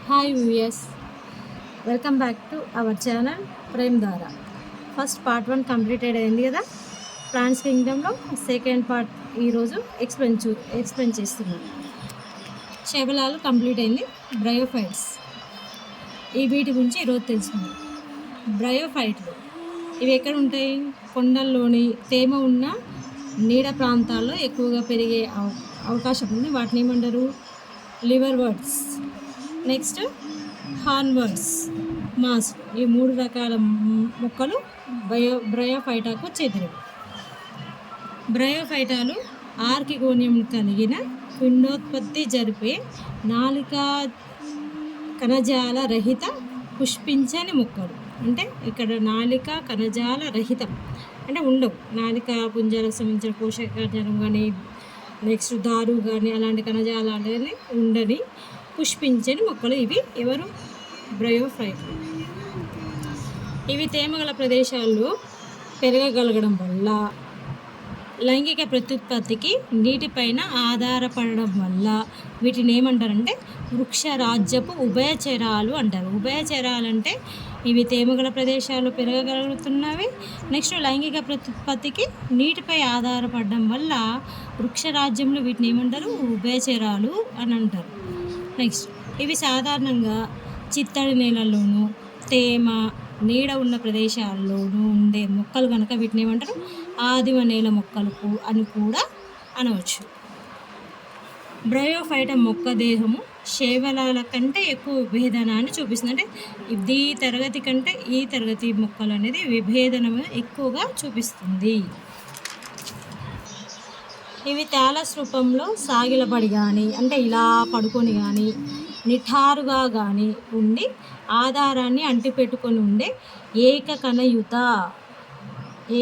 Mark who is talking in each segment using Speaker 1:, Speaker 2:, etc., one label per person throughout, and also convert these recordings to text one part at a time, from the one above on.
Speaker 1: Hi viewers, welcome back to our channel Prem ద్వారా. First part 1 completed అయింది కదా. Plants కింగ్డమ్లో సెకండ్ పార్ట్ ఈరోజు ఎక్స్ప్లెయిన్ చేస్తున్నాను. శైవలాలు కంప్లీట్ అయింది. బ్రయోఫైట్స్, ఈ వీటి గురించి ఈరోజు తెలుసుకుందాం. బ్రయోఫైట్లు ఇవి ఎక్కడ ఉంటాయి? కొండల్లోని తేమ ఉన్న నీడ ప్రాంతాల్లో ఎక్కువగా పెరిగే అవకాశం ఉంది. వాటిని ఏమంటారు? లివర్ వర్డ్స్. నెక్స్ట్ హార్న్వర్డ్స్, మాస్. ఈ 3 రకాల మొక్కలు బ్రయోఫైటాకు చెందినవి. బ్రయోఫైటాలు ఆర్కిగోనియం కలిగిన పిండోత్పత్తి జరిపే నాలికా కణజాల రహిత పుష్పించని మొక్కలు. అంటే ఇక్కడ నాలికా కణజాల రహితం అంటే ఉండవు. నాలికా పుంజాలకు సంబంధించిన పోషక కణజాలం కానీ, నెక్స్ట్ దారు కానీ అలాంటి కణజాలాలు ఉండని పుష్పించని మొక్కలు ఇవి. ఎవరు? బ్రయోఫైట్లు. ఇవి తేమగల ప్రదేశాల్లో పెరగగలగడం వల్ల, లైంగిక ప్రత్యుత్పత్తికి నీటిపైన ఆధారపడడం వల్ల వీటిని ఏమంటారంటే వృక్షరాజ్యపు ఉభయచరాలు అంటారు. ఉభయచరాలు అంటే ఇవి తేమగల ప్రదేశాల్లో పెరగగలుగుతున్నవి, నెక్స్ట్ లైంగిక ప్రత్యుత్పత్తికి నీటిపై ఆధారపడడం వల్ల వృక్షరాజ్యంలో వీటిని ఏమంటారు? ఉభయచరాలు అని అంటారు. నెక్స్ట్ ఇవి సాధారణంగా చిత్తడి నేలల్లోనూ తేమ నీడ ఉన్న ప్రదేశాల్లోనూ ఉండే మొక్కలు కనుక వీటిని ఏమంటారు? ఆదిమ నేల మొక్కలు అని కూడా అనవచ్చు. బ్రయోఫైటా మొక్క దేహము శైవలాల కంటే ఎక్కువ విభేదనాన్ని చూపిస్తుంది. అంటే ఈ తరగతి కంటే ఈ తరగతి మొక్కలు అనేది విభేదనము ఎక్కువగా చూపిస్తుంది. ఇవి తాలస్ రూపంలో సాగిలపడి కానీ, అంటే ఇలా పడుకొని కానీ, నిఠారుగా కానీ ఉండి ఆధారాన్ని అంటిపెట్టుకొని ఉండే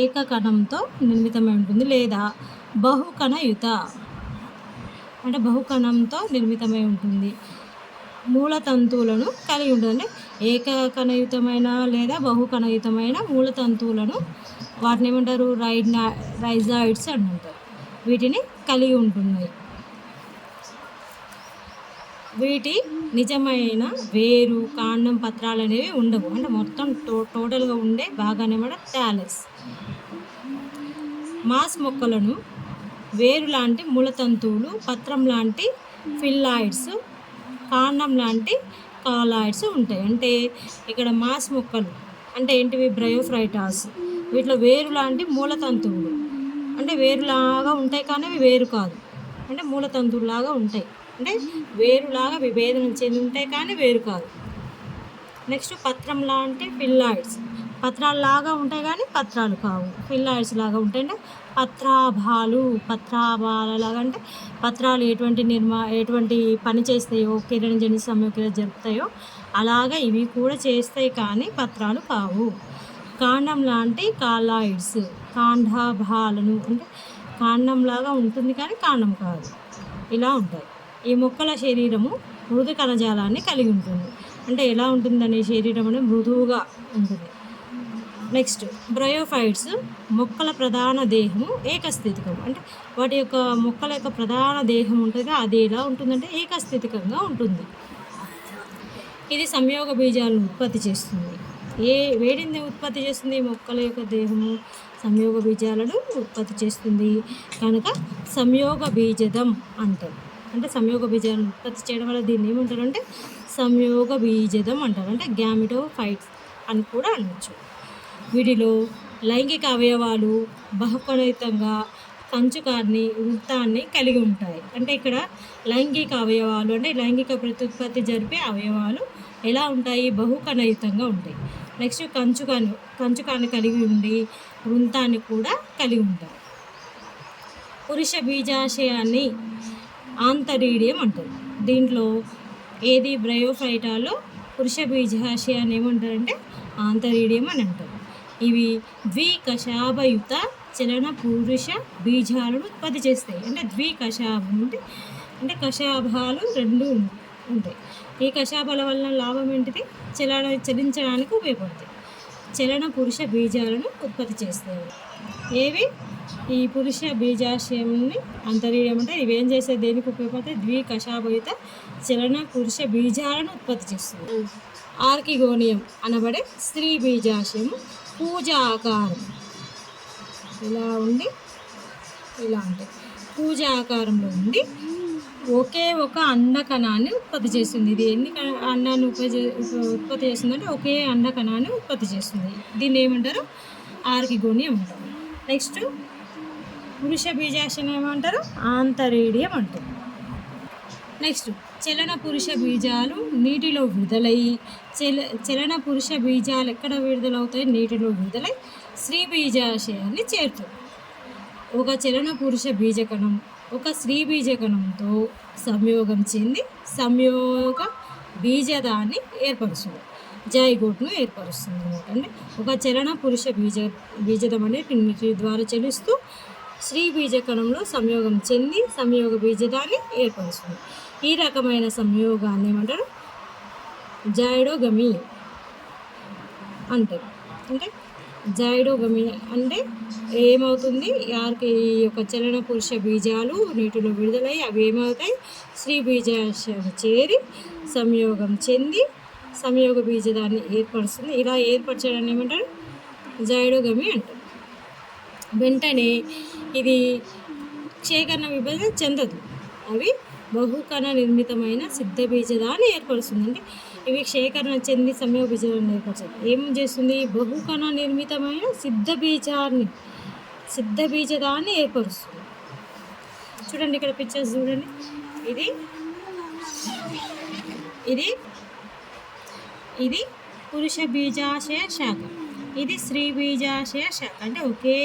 Speaker 1: ఏకకణంతో నిర్మితమై ఉంటుంది. లేదా బహుకణయుత అంటే బహుకణంతో నిర్మితమై ఉంటుంది. మూలతంతువులను కలిగి ఉంటుంది. అంటే ఏకకణయుతమైన లేదా బహుకణయుతమైన మూలతంతువులను వాటిని ఏమంటారు? రైజాయిడ్స్ అని అంటారు. వీటిని కలిగి ఉంటున్నాయి. వీటి నిజమైన వేరు, కాండం, పత్రాలు అనేవి ఉండవు. అంటే మొత్తం టోటల్గా ఉండే భాగాన్ని కూడా థాలస్. మాస్ మొక్కలను వేరు లాంటి మూలతంతువులు, పత్రం లాంటి ఫిల్లాయిడ్స్, కాండం లాంటి కాలాయిడ్స్ ఉంటాయి. అంటే ఇక్కడ మాస్ మొక్కలు అంటే ఏంటివి? బ్రయోఫైటాస్. వీటిలో వేరు లాంటి మూలతంతువులు అంటే వేరులాగా ఉంటాయి, కానీ అవి వేరు కాదు. అంటే మూలతంతువులాగా ఉంటాయి, అంటే వేరులాగా విభేదనం చెంది ఉంటాయి, కానీ వేరు కాదు. నెక్స్ట్ పత్రం లాంటి ఫిల్లాయిడ్స్. పత్రాల్లాగా ఉంటాయి కానీ పత్రాలు కావు. ఫిల్లాయిడ్స్ లాగా ఉంటాయి. అంటే పత్రాభాలలాగా. అంటే పత్రాలు ఎటువంటి పని చేస్తాయో, కిరణజన్య సంయోగ జరుపుతాయో అలాగా ఇవి కూడా చేస్తాయి, కానీ పత్రాలు కావు. కాండం లాంటి కాలాయిడ్స్. కాండాభాలను అంటే కాండంలాగా ఉంటుంది, కానీ కాండం కాదు. ఇలా ఉంటాయి. ఈ మొక్కల శరీరము మృదు కణజాలాన్ని కలిగి ఉంటుంది. అంటే ఎలా ఉంటుందనే శరీరం అనేది మృదువుగా ఉంటుంది. నెక్స్ట్ బ్రయోఫైట్స్ మొక్కల ప్రధాన దేహము ఏకస్థితికం. అంటే వాటి యొక్క మొక్కల యొక్క ప్రధాన దేహం ఉంటుంది, అది ఎలా ఉంటుందంటే ఏకస్థితికంగా ఉంటుంది. ఇది సంయోగ బీజాలను ఉత్పత్తి చేస్తుంది. వేడిని ఉత్పత్తి చేస్తుంది. మొక్కల యొక్క దేహము సంయోగ బీజాలను ఉత్పత్తి చేస్తుంది కనుక సంయోగ బీజదం అంటారు. అంటే సంయోగ బీజాలను ఉత్పత్తి చేయడం వల్ల దీన్ని ఏమంటారు అంటే సంయోగ బీజదం అంటారు. అంటే గ్యామిటోఫైట్స్ అని కూడా అనవచ్చు. వీటిలో లైంగిక అవయవాలు బహుకణయుతంగా కంచుకాన్ని, వృత్తాన్ని కలిగి ఉంటాయి. అంటే ఇక్కడ లైంగిక అవయవాలు అంటే లైంగిక ప్రత్యుత్పత్తి జరిపే అవయవాలు ఎలా ఉంటాయి? బహుకణయుతంగా ఉంటాయి. నెక్స్ట్ కంచుకాన్ని కలిగి ఉండి వృంతాన్ని కూడా కలిగి ఉంటాయి. పురుష బీజాశయాన్ని ఆంతరీడియం అంటారు. దీంట్లో ఏది? బ్రయోఫైటాలో పురుష బీజాశయాన్ని ఏమంటారంటే ఆంతరీడియం అని అంటారు. ఇవి ద్వికశాభయుత చలన పురుష బీజాలను ఉత్పత్తి చేస్తాయి. అంటే ద్వికశాభం అంటే కశాభాలు 2 ఉంటాయి. ఈ కశాభాల వలన లాభం ఏంటిది? చలించడానికి ఉపయోగపడతాయి. చలన పురుష బీజాలను ఉత్పత్తి చేస్తాయి. ఏవి ఈ పురుష బీజాశయంని అంతరీయం అంటే ఇవేం చేసే దేనికి ఉపయోగపడతాయి? ద్వికషాభూత చలన పురుష బీజాలను ఉత్పత్తి చేస్తుంది. ఆర్కిగోనియం అనబడే స్త్రీ బీజాశయము పూజా ఆకారం ఇలా ఉండి ఇలా ఉంటుంది. పూజా ఆకారంలో ఉండి ఒకే ఒక అండకణాన్ని ఉత్పత్తి చేస్తుంది. ఇది ఎన్ని అండాన్ని ఉత్పత్తి చేస్తుందంటే ఒకే అండకణాన్ని ఉత్పత్తి చేస్తుంది. దీన్ని ఏమంటారు? ఆర్కిగోనియం అంటారు. నెక్స్ట్ పురుష బీజాశయం ఏమంటారు? ఆంతరేడియం అంటారు. నెక్స్ట్ చలన పురుష బీజాలు నీటిలో విడుదలయ్యి చలన పురుష బీజాలు ఎక్కడ విడుదలవుతాయి? నీటిలో విడుదలై స్త్రీ బీజాశయాన్ని చేరుతుంది. ఒక చలన పురుష బీజకణం ఒక స్త్రీ బీజకణంతో సంయోగం చెంది సంయోగ బీజదాన్ని ఏర్పరుస్తుంది, జైగోట్ను ఏర్పరుస్తుంది అనమాట. అంటే ఒక చలన పురుష బీజదం అనేది నీటి ద్వారా చలిస్తూ స్త్రీ బీజకణంలో సంయోగం చెంది సంయోగ బీజదాన్ని ఏర్పరుస్తుంది. ఈ రకమైన సంయోగాన్ని ఏమంటారు? జైడోగమి అంటారు. అంటే జైడోగమి అంటే ఏమవుతుంది? ఈ యొక్క చలన పురుష బీజాలు నీటిలో విడుదలై అవి ఏమవుతాయి? స్త్రీ బీజాశయం చేరి సంయోగం చెంది సంయోగ బీజదాన్ని ఏర్పరుస్తుంది. ఇలా ఏర్పరచడాన్ని ఏమంటారు? జైడోగమి అంటారు. వెంటనే ఇది క్షేకరణ విభజన చెందదు. అవి బహుకణ నిర్మితమైన సిద్ధ బీజదాన్ని ఏర్పరుస్తుంది. అంటే ఇవి క్షేకరణ చెంది సంయోగ బీజాన్ని ఏర్పరచదు. ఏం చేస్తుంది? బహుకణ నిర్మితమైన సిద్ధ బీజదాన్ని ఏర్పరుస్తుంది. చూడండి ఇక్కడ పిక్చర్స్ చూడండి. ఇది పురుష బీజాశయ శాఖ, ఇది స్త్రీ బీజాశయ శాఖ. అంటే ఒకే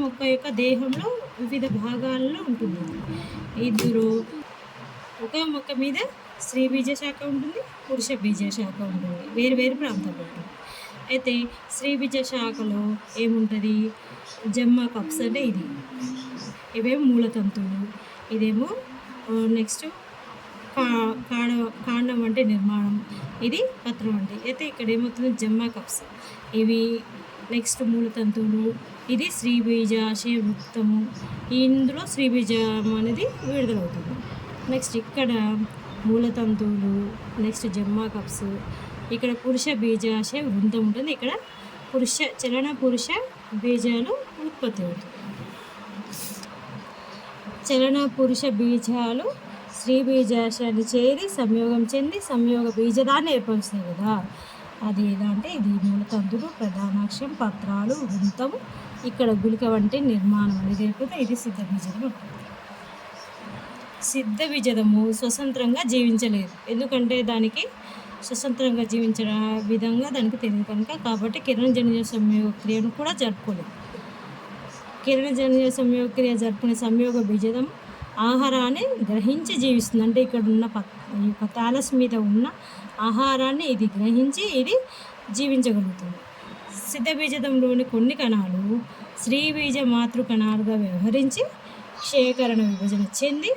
Speaker 1: మొక్క యొక్క దేహంలో వివిధ భాగాల్లో ఉంటుంది. ఇద్దరు ఒకే మొక్క మీద స్త్రీ బీజ శాఖ ఉంటుంది, పురుష బీజ శాఖ ఉంటుంది, వేరు ప్రాంతాల్లో ఉంటుంది. అయితే స్త్రీ బీజ శాఖలో ఏముంటుంది? జమ్మ కప్స్ అంటే ఇవేమో మూలతంతువులు, ఇదేమో నెక్స్ట్ కాండం అంటే నిర్మాణం, ఇది పత్రం అంటే. అయితే ఇక్కడ ఏమవుతుంది? జమ్మ కప్స్ ఇవి నెక్స్ట్ మూలతంతువులు, ఇది స్త్రీ బీజాశయ వృత్తము, ఇందులో స్త్రీ బీజం అనేది విడుదలవుతుంది. నెక్స్ట్ ఇక్కడ మూలతంతువులు, నెక్స్ట్ జమ్మ కప్స్, ఇక్కడ పురుష బీజాశయ వృంతం ఉంటుంది, ఇక్కడ చలన పురుష బీజాలు ఉత్పత్తి అవుతుంది. చలన పురుష బీజాలు స్త్రీ బీజాశయాన్ని చేరి సంయోగం చెంది సంయోగ బీజదాన్ని ఏర్పరుస్తాయి కదా. అది ఎలా అంటే ఇది మూలతంతులు, ప్రధానాక్షం, పత్రాలు, వృంతము, ఇక్కడ గుళిక వంటి నిర్మాణం అనేది ఏర్పడితే ఇది సిద్ధ బీజదం ఉంటుంది. సిద్ధ బీజదము స్వతంత్రంగా జీవించలేదు, ఎందుకంటే దానికి స్వతంత్రంగా జీవించిన విధంగా దానికి తెలియదు కనుక. కాబట్టి కిరణజన్య సంయోగ క్రియను కూడా జరుపుకోలేదు. కిరణజన్య సంయోగ క్రియ జరుపుకునే సంయోగ బీజదం ఆహారాన్ని గ్రహించి జీవిస్తుంది. అంటే ఇక్కడ ఉన్న ఈ యొక్క థాలస్ మీద ఉన్న ఆహారాన్ని ఇది గ్రహించి ఇది జీవించగలుగుతుంది. సిద్ధ బీజదంలోని కొన్ని కణాలు స్త్రీ బీజ మాతృ కణాలుగా వ్యవహరించి క్షేకరణ విభజన చెంది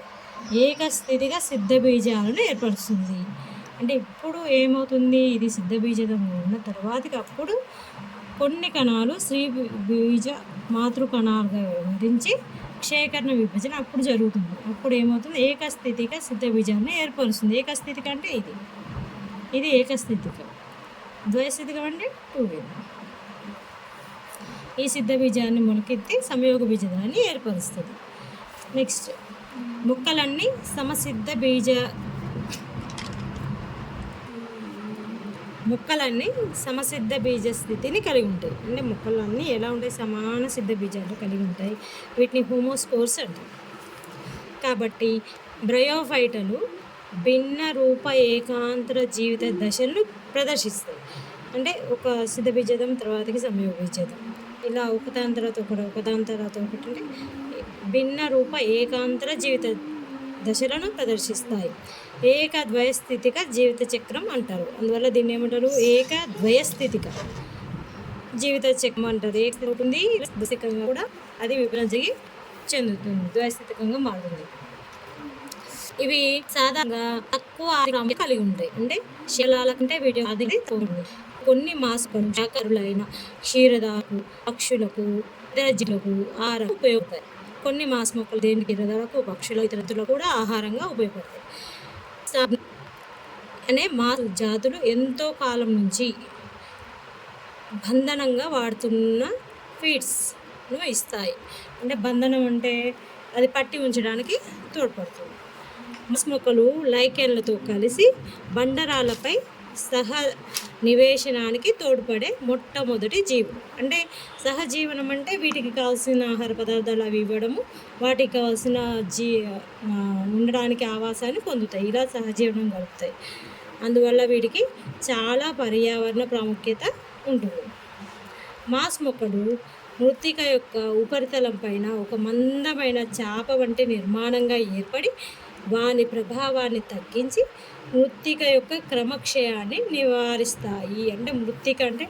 Speaker 1: ఏకస్థితిగా సిద్ధ బీజాలను ఏర్పరుస్తుంది. అంటే ఇప్పుడు ఏమవుతుంది? ఇది సిద్ధ బీజదంలో ఉన్న తర్వాతకి అప్పుడు కొన్ని కణాలు స్త్రీ బీజ మాతృ కణాలుగా వ్యవహరించి క్షేకరణ విభజన అప్పుడు జరుగుతుంది. అప్పుడు ఏమవుతుంది? ఏకస్థితిక సిద్ధ బీజాన్ని ఏర్పరుస్తుంది. ఏకస్థితిక అంటే ఇది ఏకస్థితిక, ద్వైస్థితికం అంటే 2 ఈ సిద్ధ బీజాన్ని మొలకెత్తి సంయోగ బీజదాన్ని ఏర్పరుస్తుంది. నెక్స్ట్ మొక్కలన్నీ సమసిద్ధ బీజ స్థితిని కలిగి ఉంటాయి. అంటే మొక్కలన్నీ ఎలా ఉంటాయి? సమాన సిద్ధ బీజాలు కలిగి ఉంటాయి. వీటిని హోమోస్పోర్స్ అంటారు. కాబట్టి బ్రయోఫైటలు భిన్న రూప ఏకాంతర జీవిత దశలను ప్రదర్శిస్తాయి. అంటే ఒక సిద్ధ బీజదం తర్వాతకి సంయోగ బీజదం, ఇలా ఒకదాని తర్వాత ఒకటి అంటే భిన్న రూప ఏకాంతర జీవిత దశలను ప్రదర్శిస్తాయి. ఏకద్వయస్థితిక జీవిత చక్రం అంటారు. అందువల్ల దీన్ని ఏమంటారు? ఏకద్వయస్థితిక జీవిత చక్రం అంటారు. ఏకవుతుంది ద్వైస్థికంగా కూడా అది విభజన చెందుతుంది, ద్వైస్థితికంగా మారుతుంది. ఇవి సాధారణంగా తక్కువ ఆరోగ్యం కలిగి ఉంటాయి. అంటే శీలాల కంటే వీటి అది తోడుంది. కొన్ని మాంసకరులు శాకాహారులైన క్షీరదాలకు, పక్షులకు, ఇతర జీవులకు ఆహారం ఉపయోగపడతాయి. కొన్ని మాంస మొక్కలు దేనికి క్షీరదాలకు, పక్షుల ఇతరులకు కూడా ఆహారంగా ఉపయోగపడతాయి. అనే మాంస జాతులు ఎంతో కాలం నుంచి బంధనంగా వాడుతున్న ఫీడ్స్ను ఇస్తాయి. అంటే బంధనం అంటే అది పట్టి ఉంచడానికి తోడ్పడుతుంది. మాంస మొక్కలు లైకెన్లతో కలిసి బండరాలపై సహ నివేశనానికి తోడ్పడే మొట్టమొదటి జీవులు. అంటే సహజీవనం అంటే వీటికి కావాల్సిన ఆహార పదార్థాలు అవి ఇవ్వడము, వాటికి కావాల్సిన ఉండడానికి ఆవాసాన్ని పొందుతాయి. ఇలా సహజీవనం గడుపుతాయి. అందువల్ల వీటికి చాలా పర్యావరణ ప్రాముఖ్యత ఉంటుంది. మాంస మొక్కలు మృత్తిక యొక్క ఉపరితలం పైన ఒక మందమైన చాప వంటి నిర్మాణంగా ఏర్పడి వాని ప్రభావాన్ని తగ్గించి మృత్తిక యొక్క క్రమక్షయాన్ని నివారిస్తాయి. అంటే మృత్తిక అంటే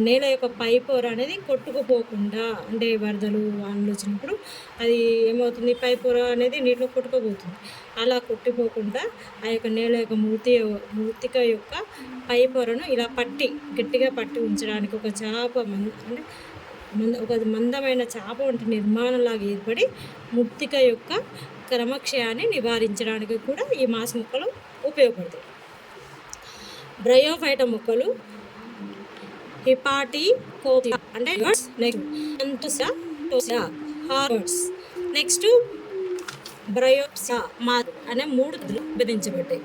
Speaker 1: నేల యొక్క పై పొర అనేది కొట్టుకుపోకుండా, అంటే వరదలు వానలు వచ్చినప్పుడు అది ఏమవుతుంది, పై పొర అనేది నీటిలో కొట్టుకుపోతుంది. అలా కొట్టిపోకుండా ఆ యొక్క నేల యొక్క మృత్తిక యొక్క పై పొరను ఇలా గట్టిగా పట్టి ఉంచడానికి ఒక చాప అంటే ఒక మందమైన చాప వంటి నిర్మాణంలాగా ఏర్పడి మృత్తిక యొక్క క్రమక్షయాన్ని నివారించడానికి కూడా ఈ మాంస మొక్కలు ఉపయోగపడతాయి. బ్రయోఫైట మొక్కలు హిపాటికోసియా అంటే నెక్స్ట్ బ్రయోప్సియా అనే 3 విభజించబడ్డాయి.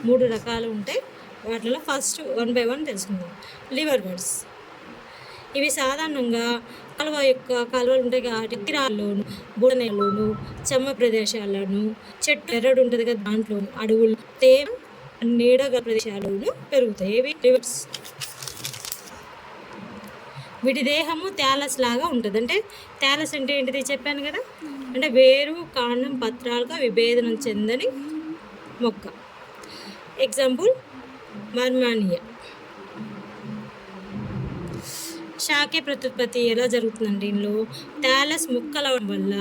Speaker 1: 3 రకాలు ఉంటాయి. వాటిలో ఫస్ట్ 1 by 1 తెలుసుకుందాం. Liver birds. ఇవి సాధారణంగా కాలువలు ఉంటాయి కాబట్టి తీరాల్లోను, బుడనేలోను, చెమ్మ ప్రదేశాలను, చెట్టు ఎర్రడు ఉంటుంది కదా దాంట్లోను, అడవులు, తేమ నీడగల ప్రదేశాలను పెరుగుతాయి. ఇవి లివర్స్. వీటి దేహము థాలస్ లాగా ఉంటుంది. అంటే థాలస్ అంటే ఏంటిది చెప్పాను కదా, అంటే వేరు, కాండం, పత్రాలుగా విభేదనం చెందని మొక్క. ఎగ్జాంపుల్ మర్మానియా. శాఖే ప్రత్యుత్పత్తి ఎలా జరుగుతుందంటే దీనిలో థాలస్ ముక్కలవడం వల్ల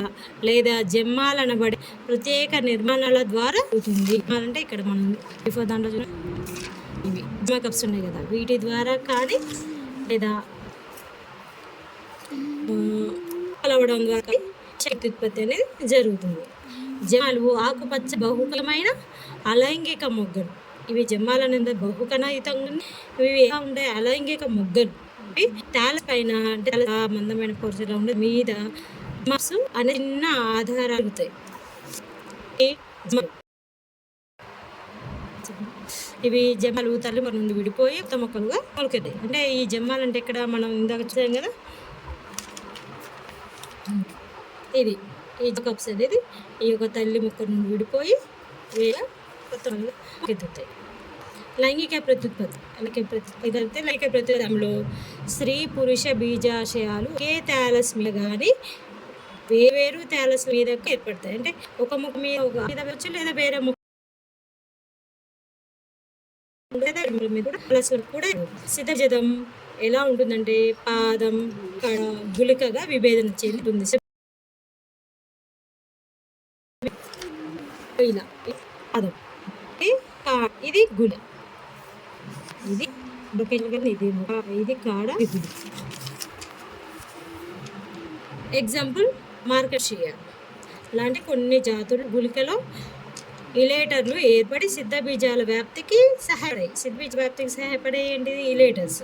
Speaker 1: లేదా జెమ్మాలనబడే ప్రత్యేక నిర్మాణాల ద్వారా అవుతుంది. అంటే ఇక్కడ మనం బిఫోర్ దాంట్లో ఇవి కప్స్ ఉన్నాయి కదా, వీటి ద్వారా కానీ లేదా కలవడం ద్వారా శక్తిత్పత్తి అనేది జరుగుతుంది. జమాలు ఆకుపచ్చ బహుకమైన అలైంగిక మొగ్గలు. ఇవి జమ్మాలు అనేది బహుకణయుతంగా ఇవి ఎలా ఉంటాయి, అలైంగిక మొగ్గలు. థాలస్ పైన అంటే మందమైన పొరలో ఉండే మీద మసు అనే చిన్న ఆధారాలు అవుతాయి. ఇవి జమ్మాలు తల్లి మన నుండి విడిపోయి కొత్త మొక్కలుగా మొలకెత్తాయి. అంటే ఈ జమ్మాలు అంటే ఇక్కడ మనం ఇందాక చూసాం కదా, ఇది ఈ కప్స్ అనేది ఈ యొక్క తల్లి మొక్క నుండి విడిపోయి వేరే కొత్త ఎత్తుతాయి. లైంగిక ప్రత్యుత్పత్తి లైంగిక ప్రత్యుత్పత్తిలో స్త్రీ పురుష బీజాశయాలు ఒకే థాలస్ మీద కానీ వేరు థాలస్ మీద ఏర్పడతాయి. అంటే ఒక మొక్క మీద ఒక మీద వచ్చు, లేదా వేరే మొక్క కూడా. సిద్ధజదం ఎలా ఉంటుందంటే పాదం కడ గుళికగా విభేదన చెందుతుంది. ఇలా పాదం ఇది గుళ, ఇది ఇది కాడ, ఇది. ఎగ్జాంపుల్ మార్కషియా లాంటి కొన్ని జాతులు గుళికలో ఇలేటర్లు ఏర్పడి సిద్ధబీజాల వ్యాప్తికి సహాయపడే ఏంటిది ఇలేటర్స్.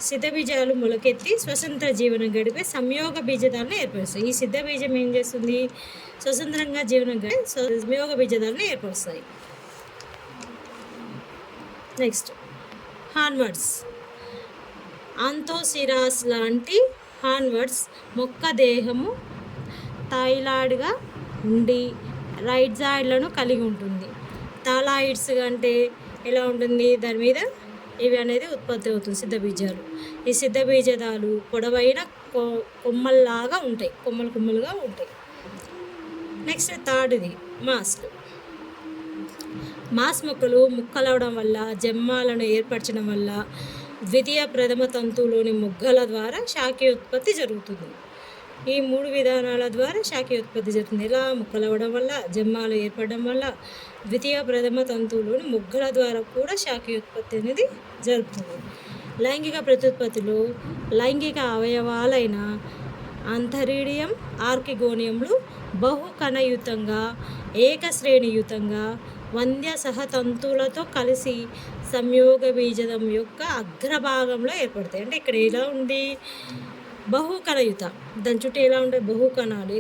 Speaker 1: సిద్ధబీజాలు మొలకెత్తి స్వతంత్ర జీవనం గడిపే సంయోగ బీజదాలను ఏర్పరుస్తాయి. ఈ సిద్ధబీజం ఏం చేస్తుంది, స్వతంత్రంగా జీవనం గడిపే సంయోగ బీజదాలను ఏర్పరుస్తాయి. నెక్స్ట్ హార్న్వర్డ్స్. ఆంథోసిరాస్ లాంటి హార్న్వర్డ్స్ మొక్క దేహము థైలాయిడ్గా ఉండి రైడ్జాయిడ్లను కలిగి ఉంటుంది. థాలాయిడ్స్ అంటే ఎలా ఉంటుంది, దాని మీద ఇవి అనేది ఉత్పత్తి అవుతుంది సిద్ధబీజాలు. ఈ సిద్ధబీజదాలు పొడవైన కొమ్మల్లాగా ఉంటాయి, కొమ్మలుగా ఉంటాయి. నెక్స్ట్ థర్డ్ది మాస్ మొక్కలు ముక్కలవడం వల్ల, జమ్మాలను ఏర్పరచడం వల్ల ద్వితీయ ప్రథమ తంతువులోని మొగ్గల ద్వారా శాఖీయోత్పత్తి జరుగుతుంది. ఈ 3 విధానాల ద్వారా శాఖీయోత్పత్తి జరుగుతుంది. ఇలా ముక్కలవడం వల్ల, జమ్మాలు ఏర్పడడం వల్ల, ద్వితీయ ప్రథమ తంతువులోని మొగ్గల ద్వారా కూడా శాఖీయోత్పత్తి అనేది జరుగుతుంది. లైంగిక ప్రత్యుత్పత్తిలో లైంగిక అవయవాలైన అంతరీడియం, ఆర్కిగోనియంలు బహుకణయుతంగా, ఏకశ్రేణియుతంగా వంద్య సహతంతువులతో కలిసి సంయోగ బీజదం యొక్క అగ్రభాగంలో ఏర్పడతాయి. అంటే ఇక్కడ ఎలా ఉంది, బహుకణయుత, దాని చుట్టూ ఎలా ఉంటాయి, బహుకణాలు,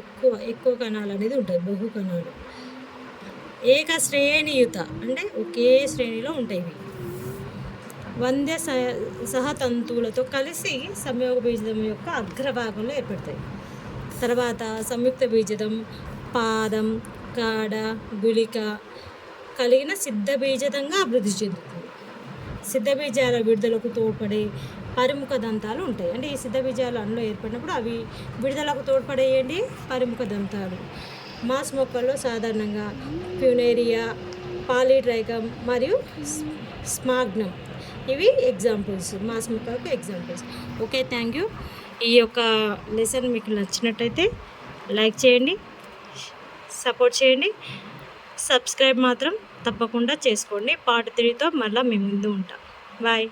Speaker 1: ఎక్కువ కణాలు అనేది ఉంటాయి, బహుకణాలు. ఏకశ్రేణియుత అంటే ఒకే శ్రేణిలో ఉంటాయి ఇవి. వంద్య సహతంతువులతో కలిసి సంయోగ బీజదం యొక్క అగ్రభాగంలో ఏర్పడతాయి. తర్వాత సంయుక్త బీజదం పాదం, కాడ, గుళిక కలిగిన సిద్ధ బీజదంగా అభివృద్ధి చెందుతుంది. సిద్ధ బీజాల విడుదలకు తోడ్పడే పరిముఖ దంతాలు ఉంటాయి. అంటే ఈ సిద్ధ బీజాలు అందులో ఏర్పడినప్పుడు అవి విడుదలకు తోడ్పడేయండి పరిముఖ దంతాలు. మాస్ మొక్కల్లో సాధారణంగా ప్యూనేరియా, పాలిట్రైకమ్ మరియు స్మాగ్నమ్ ఇవి ఎగ్జాంపుల్స్, మాస్ మొక్కలకు ఎగ్జాంపుల్స్. Okay, thank you. ఈ యొక్క లెసన్ మీకు నచ్చినట్టయితే లైక్ చేయండి, సపోర్ట్ చేయండి, సబ్స్క్రైబ్ మాత్రం తప్పకుండా చేసుకోండి. పార్ట్ 3తో మళ్ళీ మీ ముందు ఉంటాం. బాయ్.